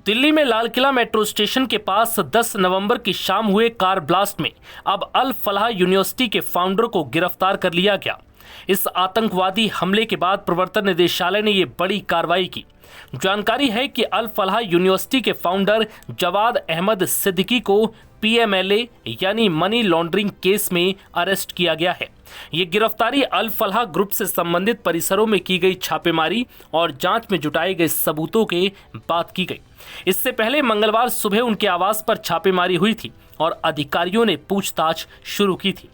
दिल्ली में Lal Qila metro station के पास 10 नवंबर की शाम हुए कार ब्लास्ट में अब अल फलाह यूनिवर्सिटी के फाउंडर को गिरफ्तार कर लिया गया। इस आतंकवादी हमले के बाद प्रवर्तन निदेशालय ने ये बड़ी कार्रवाई की। जानकारी है कि अल फलाह यूनिवर्सिटी के फाउंडर जवाद अहमद सिद्दीकी को पीएमएलए यानी मनी लॉन्ड्रिंग केस में अरेस्ट किया गया है। ये गिरफ्तारी अल फलाह ग्रुप से संबंधित परिसरों में की गई छापेमारी और जांच में जुटाए गए सबूतों के बाद की गई। इससे पहले मंगलवार सुबह उनके आवास पर छापेमारी हुई थी और अधिकारियों ने पूछताछ शुरू की थी।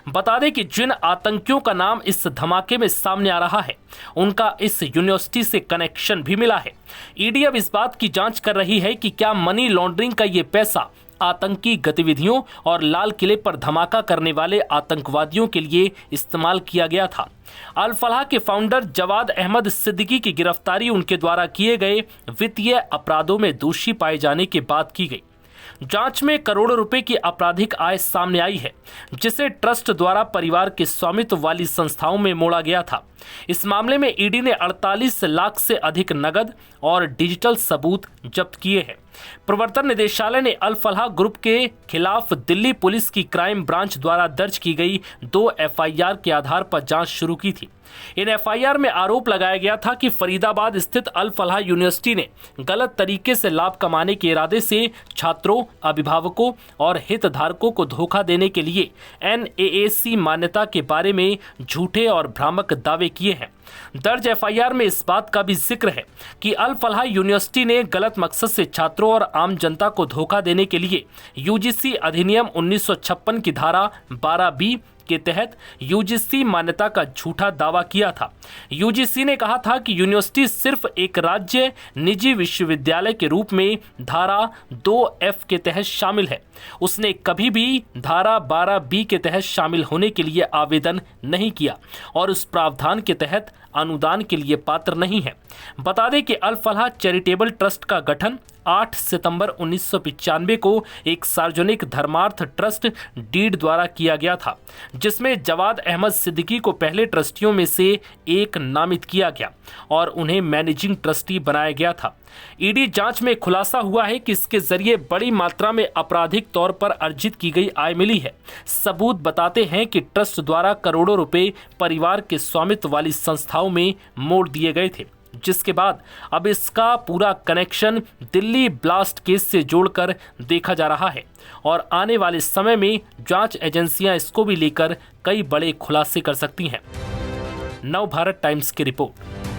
बता दें कि जिन आतंकियों का नाम इस धमाके में सामने आ रहा है, उनका इस यूनिवर्सिटी से कनेक्शन भी मिला है। ईडी अब इस बात की जांच कर रही है कि क्या मनी लॉन्ड्रिंग का ये पैसा आतंकी गतिविधियों और लाल किले पर धमाका करने वाले आतंकवादियों के लिए इस्तेमाल किया गया था। अल फलाह के फाउंडर जवाद अहमद सिद्दीकी की गिरफ्तारी उनके द्वारा किए गए वित्तीय अपराधों में दोषी पाए जाने के बाद की गई। जांच में करोड़ों रुपए की आपराधिक आय सामने आई है, जिसे ट्रस्ट द्वारा परिवार के स्वामित्व वाली संस्थाओं में मोड़ा गया था। इस मामले में ईडी ने 48 लाख से अधिक नगद और डिजिटल सबूत जब्त किए हैं। प्रवर्तन निदेशालय ने अल फलाह ग्रुप के खिलाफ दिल्ली पुलिस की क्राइम ब्रांच द्वारा दर्ज की गई 2 एफआईआर के आधार पर जांच शुरू की थी। इन एफआईआर में आरोप लगाया गया था कि फरीदाबाद स्थित अल फलाह यूनिवर्सिटी ने गलत तरीके से लाभ कमाने के इरादे से छात्रों, अभिभावकों और हितधारकों को धोखा देने के लिए NAAC मान्यता के बारे में झूठे और भ्रामक दावे किए हैं। दर्ज एफआईआर में इस बात का भी जिक्र है कि अल फलाह यूनिवर्सिटी ने गलत मकसद से छात्रों और आम जनता को धोखा देने के लिए यूजीसी अधिनियम 1956 की धारा 12B के तहत यूजीसी मान्यता का झूठा दावा किया था। यूजीसी ने कहा था कि यूनिवर्सिटी सिर्फ एक राज्य निजी विश्वविद्यालय के रूप में धारा 2F के तहत शामिल है। उसने कभी भी धारा 12B के तहत शामिल होने के लिए आवेदन नहीं किया और उस प्रावधान के तहत अनुदान के लिए पात्र नहीं है। बता दें कि अल फलाह चैरिटेबल ट्रस्ट का गठन 8 सितंबर 1995 को एक सार्वजनिक धर्मार्थ ट्रस्ट डीड द्वारा किया गया था, जिसमें जवाद अहमद सिद्दीकी को पहले ट्रस्टियों में से एक नामित किया गया और उन्हें मैनेजिंग ट्रस्टी बनाया गया था। ईडी जांच में खुलासा हुआ है कि इसके जरिए बड़ी मात्रा में आपराधिक तौर पर अर्जित की गई आय मिली है। सबूत बताते हैं कि ट्रस्ट द्वारा करोड़ों रुपए परिवार के स्वामित्व वाली संस्थाओं में मोड़ दिए गए थे, जिसके बाद अब इसका पूरा कनेक्शन दिल्ली ब्लास्ट केस से जोड़कर देखा जा रहा है और आने वाले समय में जांच एजेंसियां इसको भी लेकर कई बड़े खुलासे कर सकती हैं। नव भारत टाइम्स की रिपोर्ट।